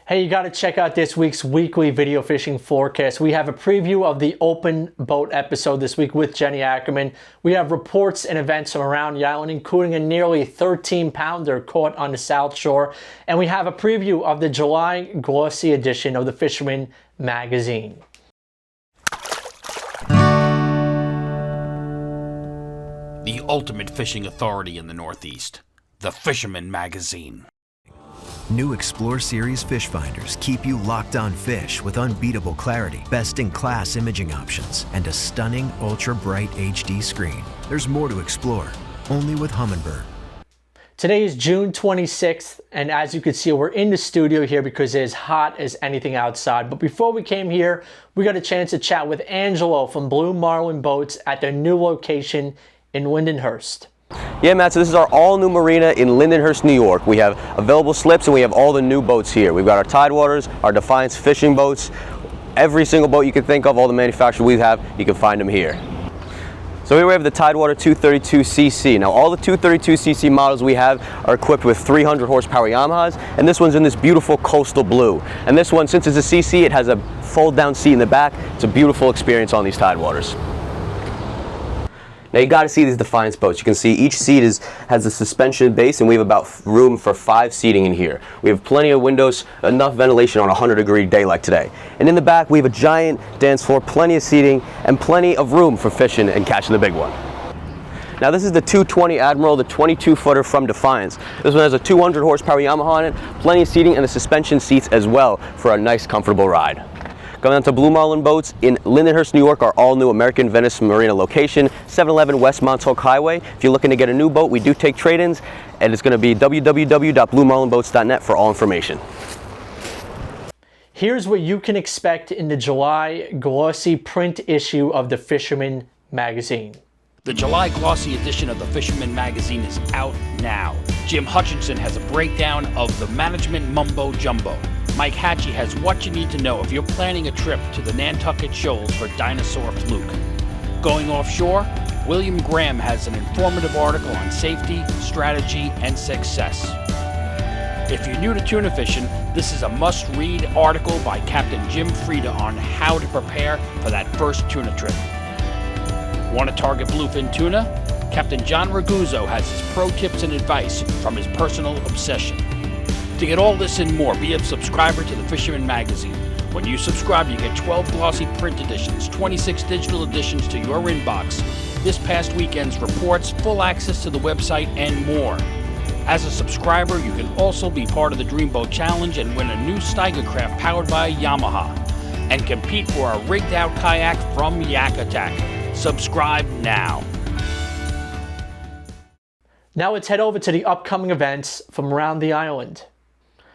Hey, you got to check out this week's weekly video fishing forecast. We have a preview of the open boat episode this week with Jenie Ackerman. We have reports and events from around the island, including a nearly 13-pounder caught on the South Shore. And we have a preview of the July Glossy edition of the Fisherman magazine. The ultimate fishing authority in the Northeast, the Fisherman magazine. New Explore Series fish finders keep you locked on fish with unbeatable clarity, best-in-class imaging options, and a stunning ultra-bright HD screen. There's more to explore, only with Humminbird. Today is June 26th, and as you can see, we're in the studio here because it is hot as anything outside. But before we came here, we got a chance to chat with Angelo from Blue Marlin Boats at their new location in Lindenhurst. Yeah, Matt, so this is our all-new marina in Lindenhurst, New York. We have available slips and we have all the new boats here. We've got our Tidewaters, our Defiance fishing boats, every single boat you can think of, all the manufacturers we have, you can find them here. So here we have the Tidewater 232cc. Now all the 232cc models we have are equipped with 300 horsepower Yamahas, and this one's in this beautiful coastal blue. And this one, since it's a CC, it has a fold-down seat in the back. It's a beautiful experience on these Tidewaters. Now you got to see these Defiance boats. You can see each seat has a suspension base, and we have about room for 5 seating in here. We have plenty of windows, enough ventilation on a 100-degree day like today. And in the back we have a giant dance floor, plenty of seating, and plenty of room for fishing and catching the big one. Now this is the 220 Admiral, the 22-footer from Defiance. This one has a 200 horsepower Yamaha on it, plenty of seating, and the suspension seats as well for a nice comfortable ride. Coming on to Blue Marlin Boats in Lindenhurst, New York, our all-new American Venice Marina location, 711 West Montauk Highway. If you're looking to get a new boat, we do take trade-ins, and it's going to be www.bluemarlinboats.net for all information. Here's what you can expect in the July Glossy print issue of the Fisherman magazine. The July Glossy edition of the Fisherman magazine is out now. Jim Hutchinson has a breakdown of the management mumbo jumbo. Mike Hatchie has what you need to know if you're planning a trip to the Nantucket Shoals for dinosaur fluke. Going offshore, William Graham has an informative article on safety, strategy, and success. If you're new to tuna fishing, this is a must-read article by Captain Jim Frieda on how to prepare for that first tuna trip. Want to target bluefin tuna? Captain John Raguzzo has his pro tips and advice from his personal obsession. To get all this and more, be a subscriber to the Fisherman magazine. When you subscribe, you get 12 glossy print editions, 26 digital editions to your inbox, this past weekend's reports, full access to the website, and more. As a subscriber, you can also be part of the Dreamboat Challenge and win a new Steigercraft powered by Yamaha, and compete for a rigged-out kayak from Yak Attack. Subscribe now. Now let's head over to the upcoming events from around the island.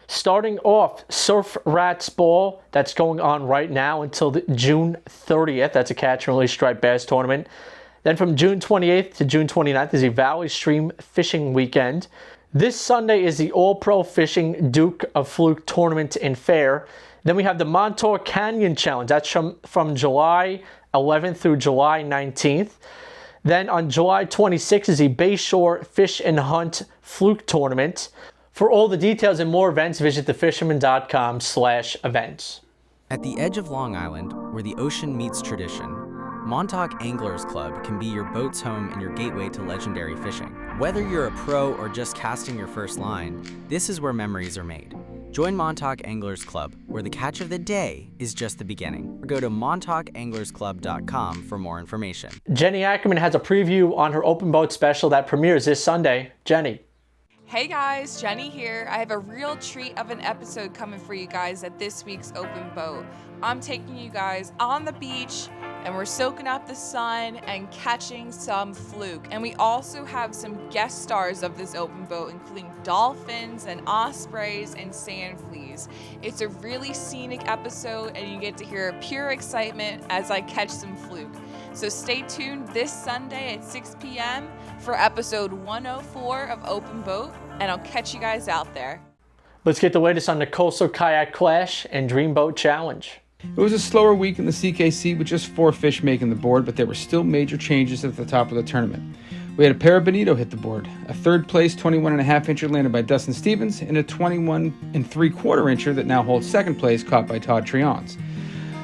Starting off, Surf Rats Ball, that's going on right now until June 30th. That's a catch and release striped bass tournament. Then from June 28th to June 29th is the Valley Stream Fishing Weekend. This Sunday is the All-Pro Fishing Duke of Fluke Tournament and Fair. Then we have the Montauk Canyon Challenge. That's from July 11th through July 19th. Then on July 26th is the Bayshore Fish and Hunt Fluke Tournament. For all the details and more events, visit thefisherman.com/events. At the edge of Long Island, where the ocean meets tradition, Montauk Anglers Club can be your boat's home and your gateway to legendary fishing. Whether you're a pro or just casting your first line, this is where memories are made. Join Montauk Anglers Club, where the catch of the day is just the beginning. Or go to montaukanglersclub.com for more information. Jenie Ackerman has a preview on her open boat special that premieres this Sunday. Jenny. Hey guys, Jenny here. I have a real treat of an episode coming for you guys at this week's Open Boat. I'm taking you guys on the beach and we're soaking up the sun and catching some fluke. And we also have some guest stars of this open boat, including dolphins and ospreys and sand fleas. It's a really scenic episode and you get to hear pure excitement as I catch some fluke. So stay tuned this Sunday at 6 p.m. for episode 104 of Open Boat, and I'll catch you guys out there. Let's get the latest on the Coastal Kayak Clash and Dreamboat Challenge. It was a slower week in the CKC with just 4 fish making the board, but there were still major changes at the top of the tournament. We had a pair of bonito hit the board. A third place 21.5 incher landed by Dustin Stevens, and a 21 3/4 incher that now holds second place caught by Todd Trions.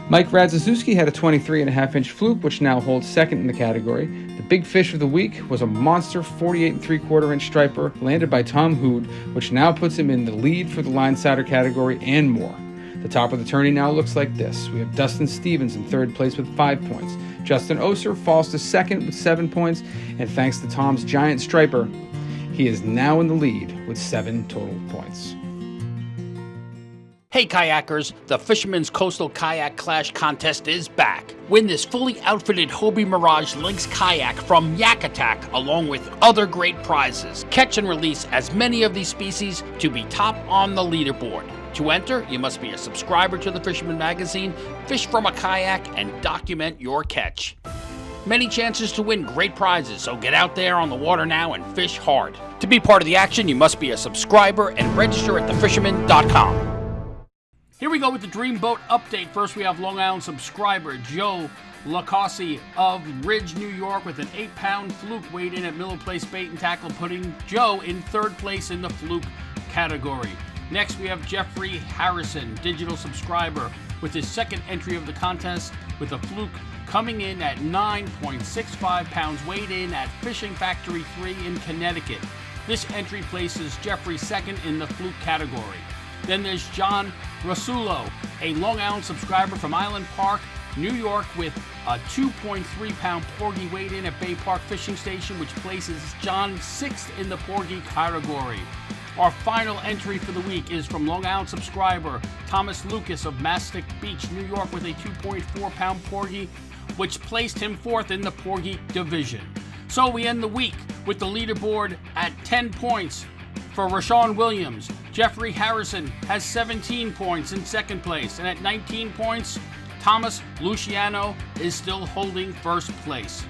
Mike Radzaszewski had a 23.5 inch fluke, which now holds second in the category. The big fish of the week was a monster 48 3/4 inch striper landed by Tom Hood, which now puts him in the lead for the line sounder category and more. The top of the tourney now looks like this. We have Dustin Stevens in third place with 5 points. Justin Oser falls to second with 7 points, and thanks to Tom's giant striper, he is now in the lead with 7 total points. Hey kayakers, the Fisherman's Coastal Kayak Clash Contest is back. Win this fully outfitted Hobie Mirage Lynx kayak from Yak Attack along with other great prizes. Catch and release as many of these species to be top on the leaderboard. To enter, you must be a subscriber to the Fisherman magazine, fish from a kayak, and document your catch. Many chances to win great prizes, so get out there on the water now and fish hard. To be part of the action, you must be a subscriber and register at thefisherman.com. Here we go with the Dreamboat update. First, we have Long Island subscriber Joe Lacossi of Ridge, New York, with an 8-pound fluke weighed in at Miller Place Bait and Tackle, putting Joe in third place in the fluke category. Next, we have Jeffrey Harrison, digital subscriber, with his second entry of the contest, with a fluke coming in at 9.65 pounds, weighed in at Fishing Factory 3 in Connecticut. This entry places Jeffrey second in the fluke category. Then there's John Rasulo, a Long Island subscriber from Island Park, New York, with a 2.3-pound porgy weighed in at Bay Park Fishing Station, which places John sixth in the porgy category. Our final entry for the week is from Long Island subscriber Thomas Lucas of Mastic Beach, New York, with a 2.4-pound porgy, which placed him fourth in the porgy division. So we end the week with the leaderboard at 10 points for Rashawn Williams. Jeffrey Harrison has 17 points in second place, and at 19 points, Thomas Luciano is still holding first place.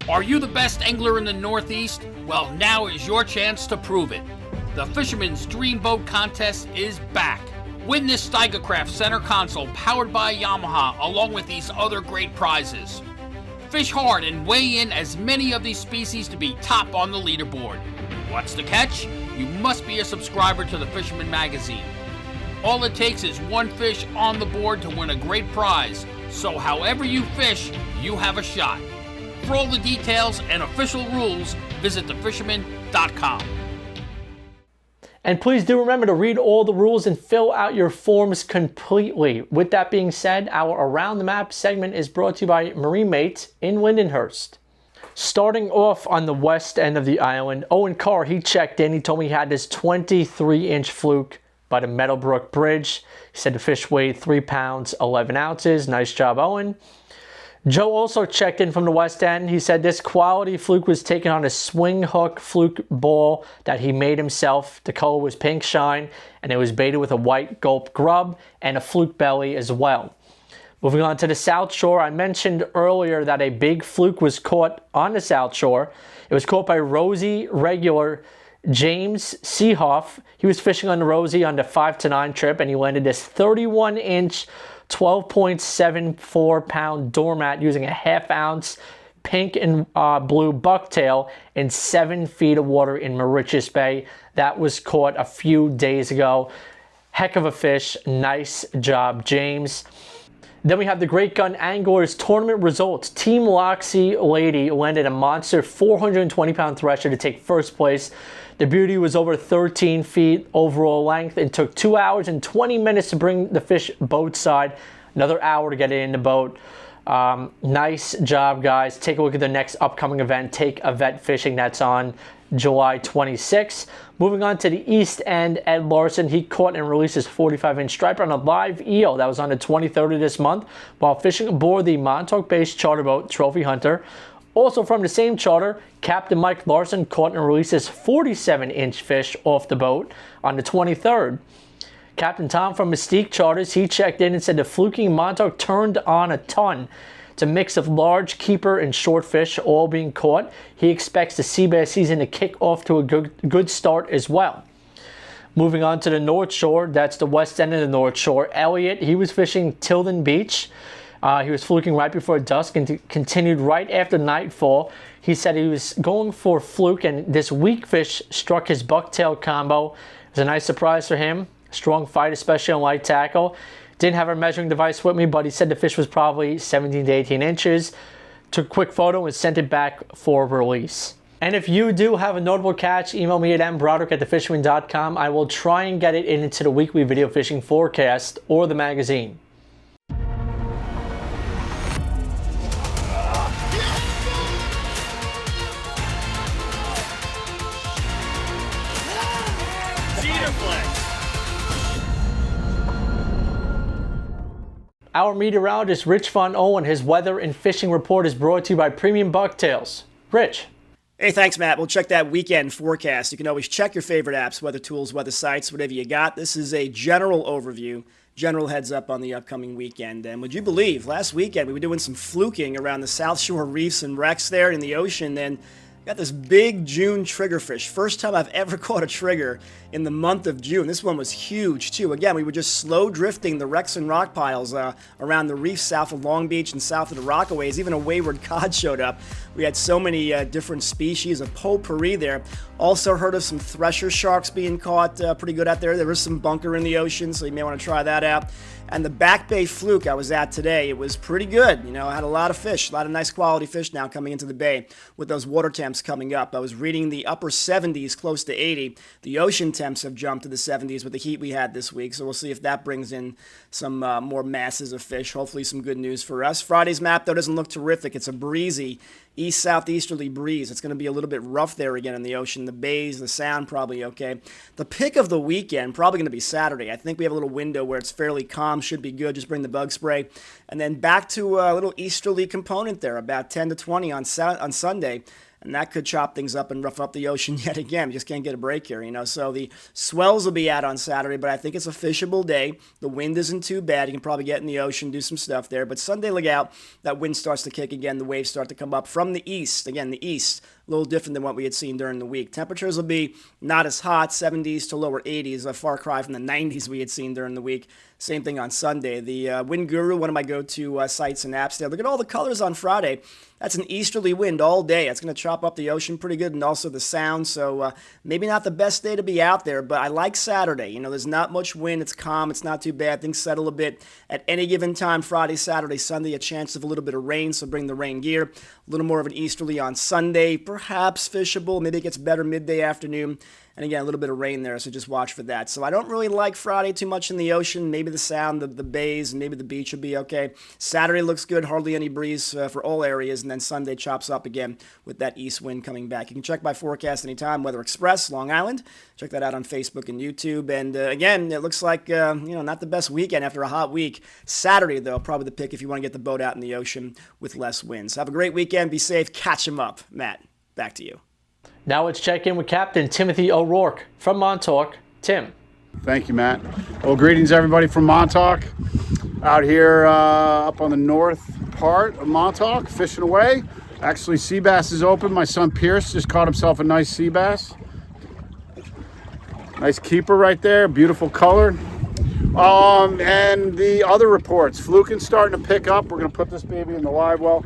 Are you the best angler in the Northeast? Well, now is your chance to prove it. The Fisherman's Dreamboat Contest is back. Win this Steigercraft center console powered by Yamaha along with these other great prizes. Fish hard and weigh in as many of these species to be top on the leaderboard. What's the catch? You must be a subscriber to the Fisherman magazine. All it takes is one fish on the board to win a great prize, so however you fish, you have a shot. For all the details and official rules, visit thefisherman.com. And please do remember to read all the rules and fill out your forms completely. With that being said, our Around the Map segment is brought to you by Marine Mates in Lindenhurst. Starting off on the west end of the island, Owen Carr, he checked in. He told me he had this 23-inch fluke by the Meadowbrook Bridge. He said the fish weighed 3 pounds, 11 ounces. Nice job, Owen. Joe also checked in from the west end. He said this quality fluke was taken on a swing hook fluke ball that he made himself. The color was pink shine, and it was baited with a white gulp grub and a fluke belly as well. Moving on to the South Shore, I mentioned earlier that a big fluke was caught on the South Shore. It was caught by Rosie regular James Seehof. He was fishing on the Rosie on the 5 to 9 trip, and he landed this 31-inch 12.74 pound doormat using a half-ounce pink and blue bucktail in 7 feet of water in Moriches Bay. That was caught a few days ago. Heck of a fish. Nice job, James. Then we have the Great Gun Anglers tournament results. Team Loxy Lady landed a monster 420-pound thresher to take first place. The beauty was over 13 feet overall length and took 2 hours and 20 minutes to bring the fish boat side. Another hour to get it in the boat. Nice job, guys. Take a look at the next upcoming event, Take a Vet Fishing. That's on July 26th. Moving on to the east end, Ed Larson, he caught and released his 45-inch striper on a live eel. That was on the 23rd of this month while fishing aboard the Montauk-based charter boat Trophy Hunter. Also from the same charter, Captain Mike Larson caught and released his 47-inch fish off the boat on the 23rd. Captain Tom from Mystique Charters, he checked in and said the fluking Montauk turned on a ton. It's a mix of large keeper and short fish all being caught. He expects the sea bass season to kick off to a good start as well. Moving on to the North Shore, that's the west end of the North Shore. Elliot, he was fishing Tilden Beach. He was fluking right before dusk and continued right after nightfall. He said he was going for fluke, and this weak fish struck his bucktail combo. It was a nice surprise for him. Strong fight, especially on light tackle. Didn't have a measuring device with me, but he said the fish was probably 17 to 18 inches. Took a quick photo and sent it back for release. And if you do have a notable catch, email me at mbroderick@thefisherman.com. I will try and get it into the weekly video fishing forecast or the magazine. Our meteorologist, Rich Von Ohlen, his weather and fishing report is brought to you by Premium Bucktails. Rich. Hey, thanks, Matt. We'll check that weekend forecast. You can always check your favorite apps, weather tools, weather sites, whatever you got. This is a general overview, general heads up on the upcoming weekend. And would you believe, last weekend we were doing some fluking around the South Shore reefs and wrecks there in the ocean, and got this big June triggerfish. First time I've ever caught a trigger in the month of June. This one was huge, too. Again, we were just slow drifting the wrecks and rock piles around the reef south of Long Beach and south of the Rockaways. Even a wayward cod showed up. We had so many different species, a potpourri there. Also heard of some thresher sharks being caught pretty good out there. There was some bunker in the ocean, so you may want to try that out. And the Back Bay fluke I was at today, it was pretty good. You know, I had a lot of fish, a lot of nice quality fish now coming into the bay with those water temps coming up. I was reading the upper 70s, close to 80. The ocean temps have jumped to the 70s with the heat we had this week, so we'll see if that brings in some more masses of fish. Hopefully some good news for us. Friday's map, though, doesn't look terrific. It's a breezy east-southeasterly breeze. It's going to be a little bit rough there again in the ocean. The bays, the sound probably okay. The pick of the weekend, probably going to be Saturday. I think we have a little window where it's fairly calm, should be good. Just bring the bug spray. And then back to a little easterly component there, about 10 to 20 on Sunday. And that could chop things up and rough up the ocean yet again. We just can't get a break here, you know. So the swells will be out on Saturday, but I think it's a fishable day. The wind isn't too bad. You can probably get in the ocean, do some stuff there. But Sunday, look out. That wind starts to kick again. The waves start to come up from the east. Again, the east, a little different than what we had seen during the week. Temperatures will be not as hot, 70s to lower 80s, a far cry from the 90s we had seen during the week. Same thing on Sunday. The Wind Guru, one of my go-to sites and apps there. Look at all the colors on Friday. That's an easterly wind all day. It's going to chop up the ocean pretty good, and also the sound. So maybe not the best day to be out there, but I like Saturday. You know, there's not much wind. It's calm. It's not too bad. Things settle a bit at any given time. Friday, Saturday, Sunday, a chance of a little bit of rain, so bring the rain gear. A little more of an easterly on Sunday, perhaps fishable. Maybe it gets better midday afternoon. And again, a little bit of rain there, so just watch for that. So I don't really like Friday too much in the ocean. Maybe the sound, the bays, and maybe the beach will be okay. Saturday looks good, hardly any breeze for all areas. And then Sunday chops up again with that east wind coming back. You can check my forecast anytime, Weather Express, Long Island. Check that out on Facebook and YouTube. And again, it looks like, not the best weekend after a hot week. Saturday, though, probably the pick if you want to get the boat out in the ocean with less winds. Have a great weekend. Be safe. Catch 'em up. Matt, back to you. Now let's check in with Captain Timothy O'Rourke from Montauk. Tim. Thank you, Matt. Well, greetings everybody from Montauk. Out here up on the north part of Montauk, fishing away. Actually, sea bass is open. My son Pierce just caught himself a nice sea bass. Nice keeper right there, beautiful color. And the other reports, fluking starting to pick up. We're gonna put this baby in the live well.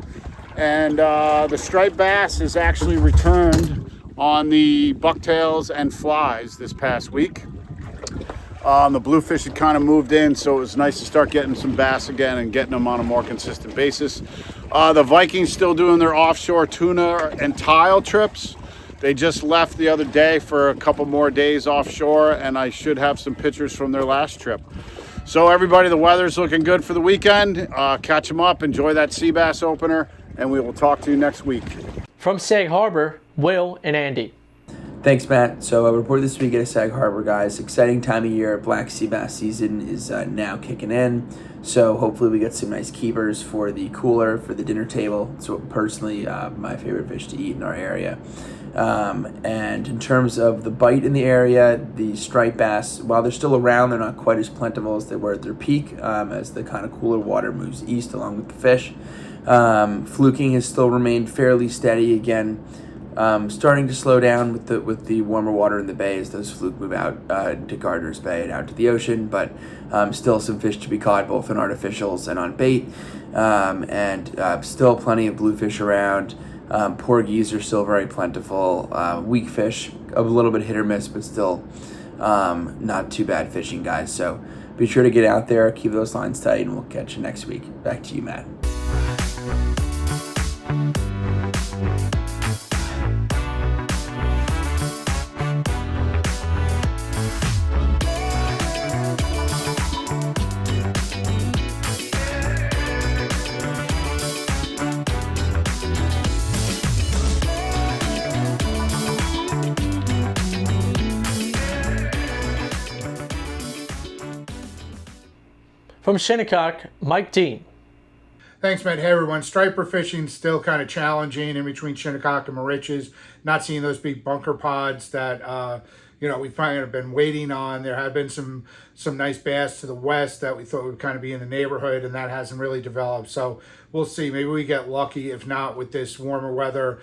And the striped bass has actually returned on the bucktails and flies this past week. The bluefish had kind of moved in, so it was nice to start getting some bass again and getting them on a more consistent basis. The Vikings still doing their offshore tuna and tile trips. They just left the other day for a couple more days offshore, and I should have some pictures from their last trip. So everybody, the weather's looking good for the weekend. Catch them up, enjoy that sea bass opener, and we will talk to you next week. From Sag Harbor, Will and Andy. Thanks, Matt. So I report this week at Sag Harbor, guys. Exciting time of year. Black sea bass season is now kicking in. So hopefully we get some nice keepers for the cooler, for the dinner table. So personally, my favorite fish to eat in our area. And in terms of the bite in the area, the striped bass, while they're still around, they're not quite as plentiful as they were at their peak as the kind of cooler water moves east along with the fish. Fluking has still remained fairly steady again. Starting to slow down with the warmer water in the bay as those fluke move out to Gardner's Bay and out to the ocean, but still some fish to be caught both on artificials and on bait. and still plenty of bluefish around. Porgies are still very plentiful. Weak fish, a little bit hit or miss, but still not too bad fishing, guys. So be sure to get out there, keep those lines tight, and we'll catch you next week. Back to you, Matt. From Shinnecock, Mike Dean. Thanks, Matt. Hey, everyone. Striper fishing still kind of challenging in between Shinnecock and Moriches. Not seeing those big bunker pods that we kind of been waiting on. There have been some nice bass to the west that we thought would kind of be in the neighborhood, and that hasn't really developed. So we'll see. Maybe we get lucky. If not, with this warmer weather,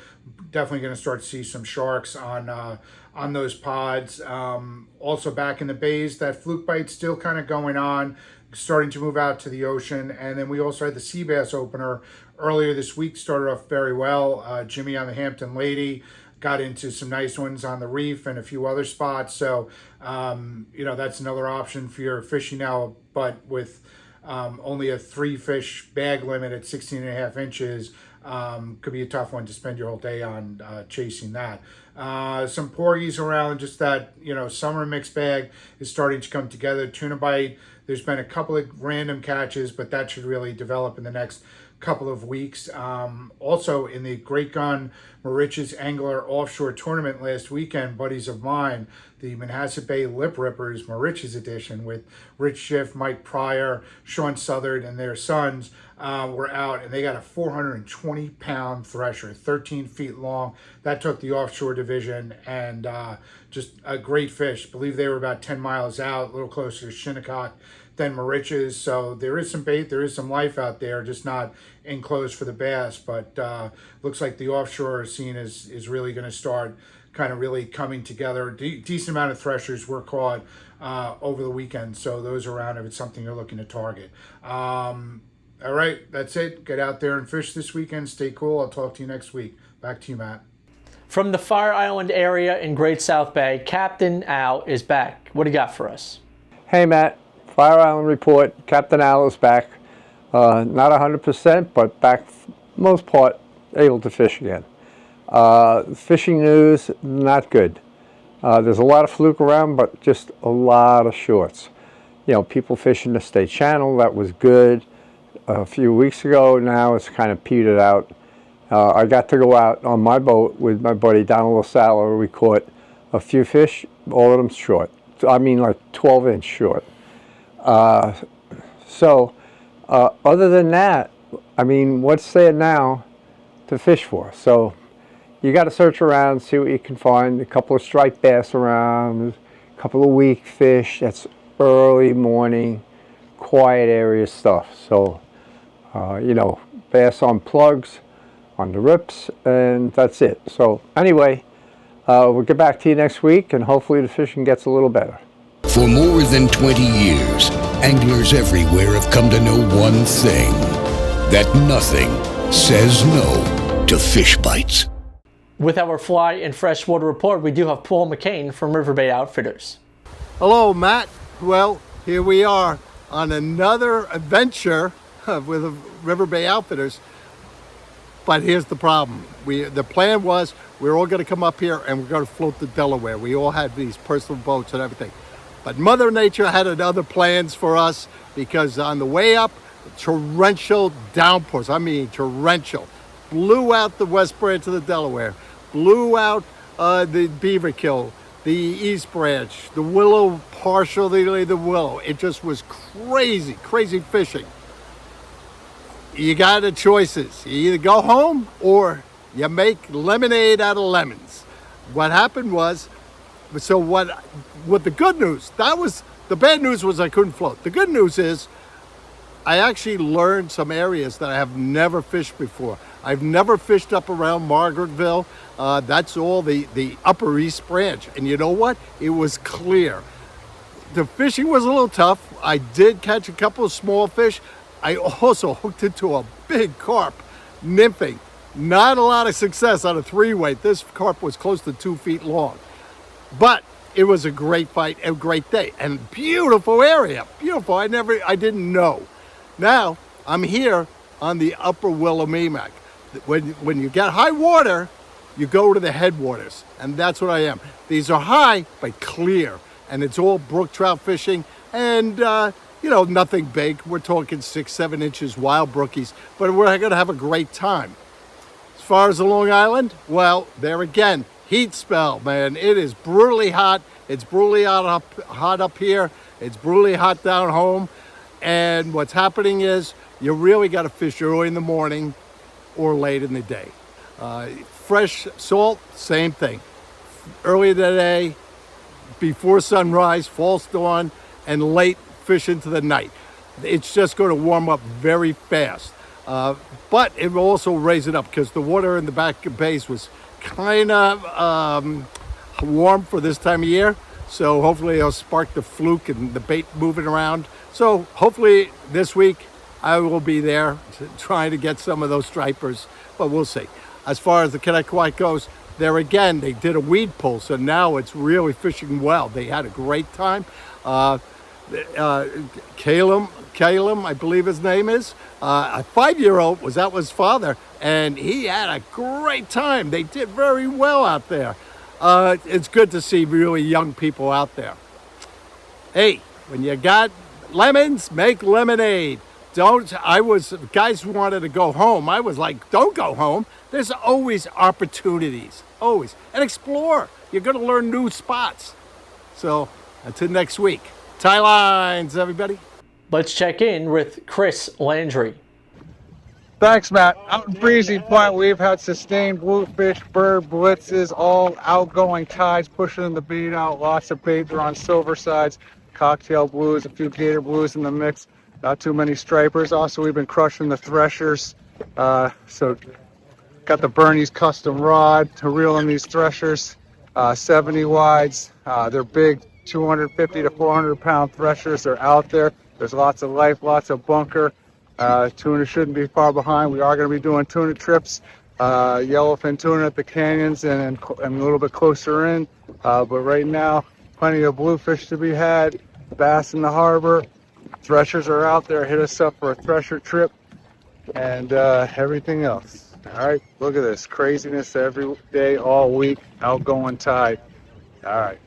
definitely going to start to see some sharks on those pods. Also back in the bays, that fluke bite still kind of going on, starting to move out to the ocean. And then we also had the sea bass opener earlier this week, started off very well. Jimmy on the Hampton Lady got into some nice ones on the reef and a few other spots. So, that's another option for your fishing now, but with only a 3 fish bag limit at 16.5 inches, could be a tough one to spend your whole day on chasing that. Some porgies around, just that, summer mixed bag is starting to come together. Tuna bite, there's been a couple of random catches, but that should really develop in the next couple of weeks. Also in the Great Gun Moriches Angler Offshore Tournament last weekend, buddies of mine, the Manhasset Bay Lip Rippers Moriches edition with Rich Schiff, Mike Pryor, Sean Southard, and their sons were out, and they got a 420-pound thresher, 13 feet long. That took the offshore division, and just a great fish. I believe they were about 10 miles out, a little closer to Shinnecock than Moriches. So there is some bait, there is some life out there, just not enclosed for the bass. But looks like the offshore scene is really going to start kind of really coming together. Decent amount of threshers were caught over the weekend, so those around, if it's something you're looking to target. All right, that's it. Get out there and fish this weekend. Stay cool. I'll talk to you next week. Back to you, Matt. From the Fire Island area in Great South Bay, Captain Al is back. What do you got for us? Hey, Matt. Fire Island report. Captain Al is back. Not 100%, but back most part able to fish again. Fishing news, not good. There's a lot of fluke around, but just a lot of shorts. People fishing the state channel, that was good a few weeks ago. Now it's kind of petered out. I got to go out on my boat with my buddy Donald LaSalle. We caught a few fish, all of them short. I mean, like 12-inch short. Other than that, I mean, what's there now to fish for? So you got to search around, see what you can find. A couple of striped bass around, a couple of weak fish. That's early morning, quiet area stuff. So, bass on plugs, on the rips, and that's it. So anyway, we'll get back to you next week, and hopefully the fishing gets a little better. For more than 20 years, anglers everywhere have come to know one thing, that nothing says no to fish bites. With our fly and freshwater report, we do have Paul McCain from River Bay Outfitters. Hello, Matt. Well, here we are on another adventure with River Bay Outfitters. But here's the problem. The plan was we were all going to come up here and we're going to float the Delaware. We all had these personal boats and everything. But Mother Nature had other plans for us, because on the way up, torrential downpours, torrential, blew out the west branch of the Delaware, blew out the Beaver Kill, the East Branch, the Willow, partially the Willow. It just was crazy, crazy fishing. You got the choices. You either go home or you make lemonade out of lemons. What happened was, so what the good news, the bad news was I couldn't float. The good news is I actually learned some areas that I have never fished before. I've never fished up around Margaretville. That's all the Upper East Branch. And you know what? It was clear. The fishing was a little tough. I did catch a couple of small fish. I also hooked into a big carp, nymphing. Not a lot of success on a 3-weight. This carp was close to 2 feet long. But it was a great fight, a great day, and beautiful area. Beautiful. I didn't know. Now, I'm here on the upper Willamette. When you get high water, you go to the headwaters, and that's what I am. These are high, but clear, and it's all brook trout fishing, and nothing big. We're talking 6-7 inches wild brookies, but we're going to have a great time. As far as the Long Island, well, there again, heat spell, man. It is brutally hot. It's brutally hot up here. It's brutally hot down home, and what's happening is you really got to fish early in the morning or late in the day. Fresh salt, same thing. Early in the day, before sunrise, false dawn, and late fish into the night. It's just going to warm up very fast. But it will also raise it up because the water in the back base was kind of warm for this time of year. So hopefully it'll spark the fluke and the bait moving around. So hopefully this week I will be there trying to get some of those stripers, but we'll see. As far as the Kayak goes, there again, they did a weed pull, so now it's really fishing well. They had a great time. Calum, I believe his name is, a 5-year-old was out with his father, and he had a great time. They did very well out there. It's good to see really young people out there. Hey, when you got lemons, make lemonade. Guys who wanted to go home. I was like, don't go home. There's always opportunities, always. And explore. You're going to learn new spots. So until next week, tie lines, everybody. Let's check in with Chris Landry. Thanks, Matt. Out in Breezy Point, we've had sustained bluefish, bird blitzes, all outgoing tides pushing the bait out. Lots of bait. They're on silver sides, cocktail blues, a few gator blues in the mix. Not too many stripers. Also, we've been crushing the threshers. So got the Bernie's custom rod to reel in these threshers, 70 wides. They're big, 250 to 400 pound threshers. They're out there. There's lots of life, lots of bunker. Tuna shouldn't be far behind. We are going to be doing tuna trips, yellowfin tuna at the canyons and a little bit closer in. But right now, plenty of bluefish to be had, bass in the harbor. Threshers are out there. Hit us up for a thresher trip and everything else. All right, look at this craziness every day, all week, outgoing tide. All right.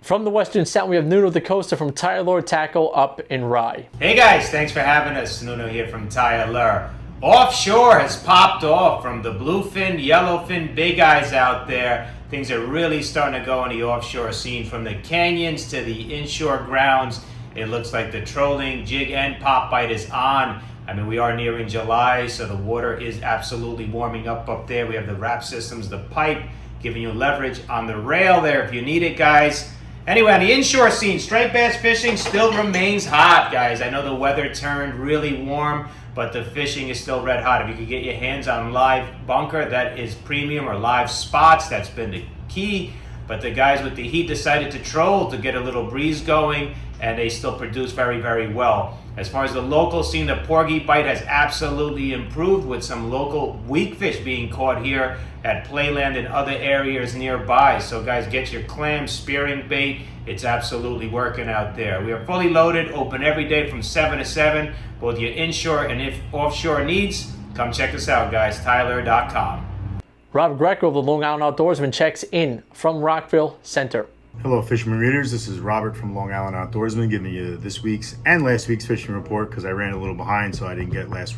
From the Western Sound, we have Nuno Decosta from Tyalurs Tackle up in Rye. Hey guys, thanks for having us. Nuno here from Tyalurs. Offshore has popped off from the bluefin, yellowfin, big eyes out there. Things are really starting to go in the offshore scene. From the canyons to the inshore grounds, it looks like the trolling, jig, and pop bite is on. I mean, we are nearing July, so the water is absolutely warming up there. We have the wrap systems, the pipe, giving you leverage on the rail there if you need it, guys. Anyway, on the inshore scene, striped bass fishing still remains hot, guys. I know the weather turned really warm, but the fishing is still red hot. If you could get your hands on live bunker, that is premium, or live spots, that's been the key. But the guys with the heat decided to troll to get a little breeze going, and they still produce very, very well. As far as the local scene, the porgy bite has absolutely improved with some local weak fish being caught here at Playland and other areas nearby. So guys, get your clam spearing bait. It's absolutely working out there. We are fully loaded, open every day from 7 to 7. Both your inshore and offshore needs, come check us out, guys. Tyalurs.com. Rob Greco of the Long Island Outdoorsman checks in from Rockville Center. Hello, Fisherman readers. This is Robert from Long Island Outdoorsman giving you this week's and last week's fishing report because I ran a little behind, so I didn't get last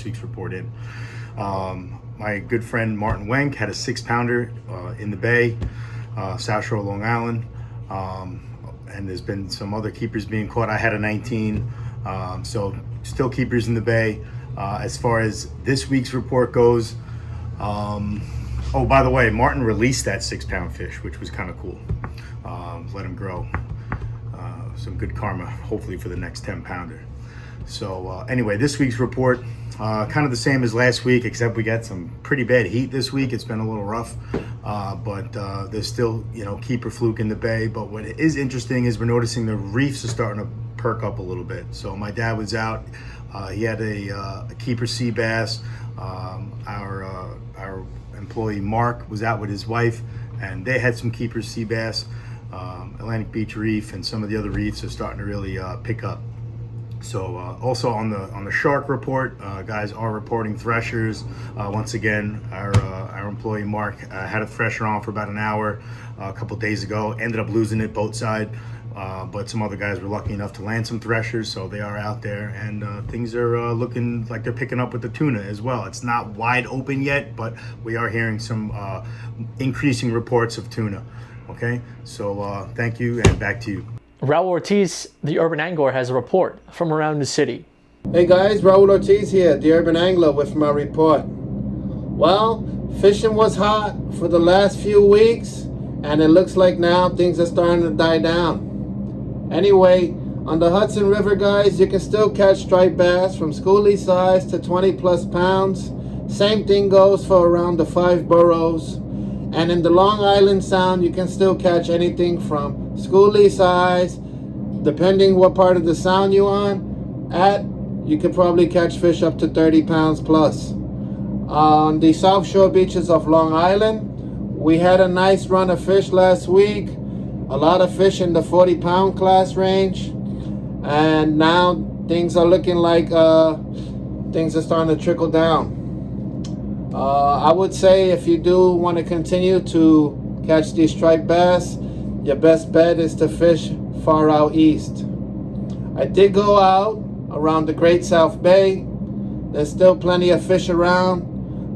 week's report in. My good friend Martin Wenk had a 6-pounder in the bay, South Shore, Long Island, and there's been some other keepers being caught. I had a 19, so still keepers in the bay. As far as this week's report goes, oh, by the way, Martin released that 6-pound fish, which was kind of cool. Let him grow. some good karma, hopefully for the next 10-pounder. So anyway, this week's report, kind of the same as last week, except we got some pretty bad heat this week. It's been a little rough, but there's still, keeper fluke in the bay. But what is interesting is we're noticing the reefs are starting to perk up a little bit. So my dad was out. He had a keeper sea bass. Our employee Mark was out with his wife, and they had some keeper sea bass. Atlantic Beach Reef and some of the other reefs are starting to really pick up. So also on the shark report, guys are reporting threshers. Once again, our employee Mark had a thresher on for about an hour a couple days ago. Ended up losing it boat side, but some other guys were lucky enough to land some threshers, so they are out there, and things are looking like they're picking up with the tuna as well. It's not wide open yet, but we are hearing some increasing reports of tuna. Okay, so thank you, and back to you. Raul Ortiz, the urban angler, has a report from around the city. Hey guys, Raul Ortiz here, the urban angler, with my report. Well, fishing was hot for the last few weeks, and it looks like now things are starting to die down. Anyway, on the Hudson River, guys, you can still catch striped bass from schoolie size to 20 plus pounds. Same thing goes for around the 5 boroughs. And in the Long Island Sound, you can still catch anything from schoolie size, depending what part of the sound you're on, you could probably catch fish up to 30 pounds plus. On the South Shore beaches of Long Island, we had a nice run of fish last week. A lot of fish in the 40-pound class range. And now things are looking like things are starting to trickle down. I would say if you do want to continue to catch these striped bass, your best bet is to fish far out east. I did go out around the Great South Bay. There's still plenty of fish around.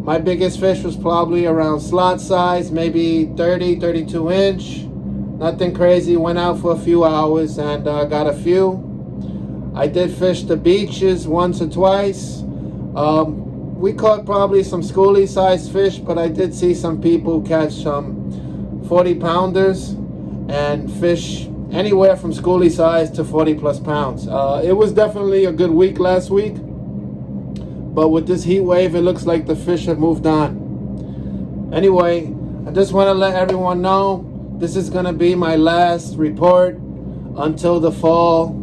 My biggest fish was probably around slot size, maybe 30, 32 inch. Nothing crazy. Went out for a few hours and got a few. I did fish the beaches once or twice. We caught probably some schoolie sized fish, but I did see some people catch some 40 pounders and fish anywhere from schoolie size to 40 plus pounds. It was definitely a good week last week, but with this heat wave, it looks like the fish have moved on. Anyway, I just want to let everyone know this is going to be my last report until the fall.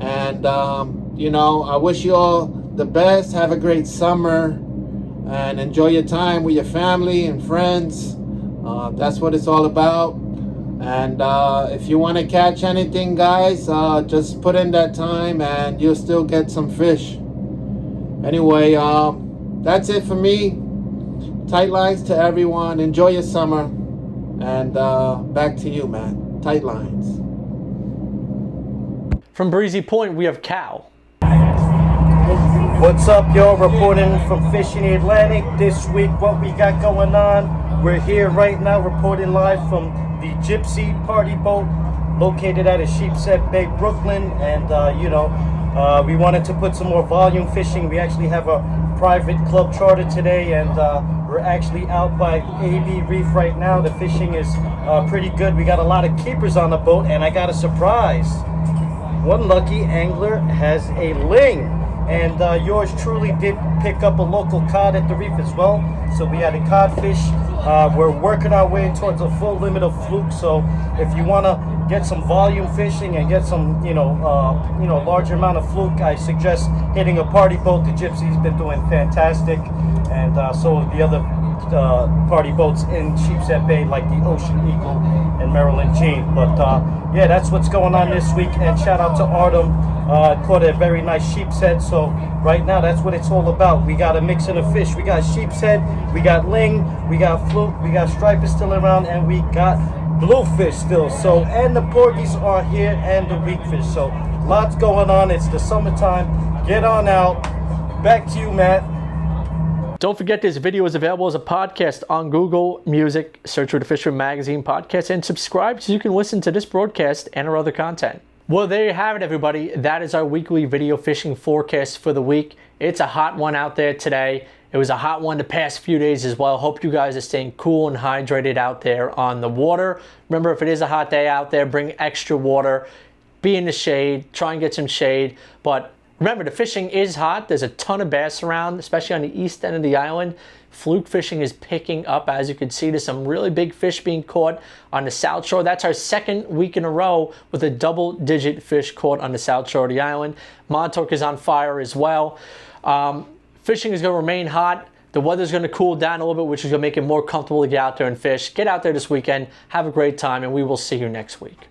And, I wish you all the best. Have a great summer and enjoy your time with your family and friends. That's what it's all about. And if you want to catch anything, guys, just put in that time and you'll still get some fish. Anyway, that's it for me. Tight lines to everyone. Enjoy your summer. And back to you, man. Tight lines. From Breezy Point, we have Cal. What's up, y'all? Reporting from Fish in the Atlantic. This week, what we got going on? We're here right now reporting live from the Gypsy Party Boat located at a Sheepshead Bay, Brooklyn. And, we wanted to put some more volume fishing. We actually have a private club charter today, and we're actually out by AB Reef right now. The fishing is pretty good. We got a lot of keepers on the boat, and I got a surprise. One lucky angler has a ling. And yours truly did pick up a local cod at the reef as well. So we had a codfish. We're working our way towards a full limit of fluke. So if you want to get some volume fishing and get some, larger amount of fluke, I suggest hitting a party boat. The Gypsy's been doing fantastic, and so have the other party boats in Sheepshead Bay, like the Ocean Eagle and Maryland Jean. But yeah, that's what's going on this week. And shout out to Artem. Caught a very nice sheepshead. So right now, that's what it's all about. We got a mix of fish. We got sheepshead, we got ling, we got fluke, we got stripers still around, and we got bluefish still. So, and the porgies are here, and the weakfish. So lots going on. It's the summertime. Get on out. Back to you, Matt. Don't forget this video is available as a podcast on Google Music. Search for the Fisherman Magazine podcast and subscribe so you can listen to this broadcast and our other content. Well, there you have it, everybody. That is our weekly video fishing forecast for the week. It's a hot one out there today. It was a hot one the past few days as well. Hope you guys are staying cool and hydrated out there on the water. Remember, if it is a hot day out there, bring extra water. be in the shade, try and get some shade. But remember, the fishing is hot. There's a ton of bass around, especially on the east end of the island. Fluke fishing is picking up. As you can see, there's some really big fish being caught on the south shore. That's our second week in a row with a double-digit fish caught on the south shore of the island. Montauk is on fire as well. Fishing is going to remain hot. The weather's going to cool down a little bit, which is going to make it more comfortable to get out there and fish. Get out there this weekend. Have a great time, and we will see you next week.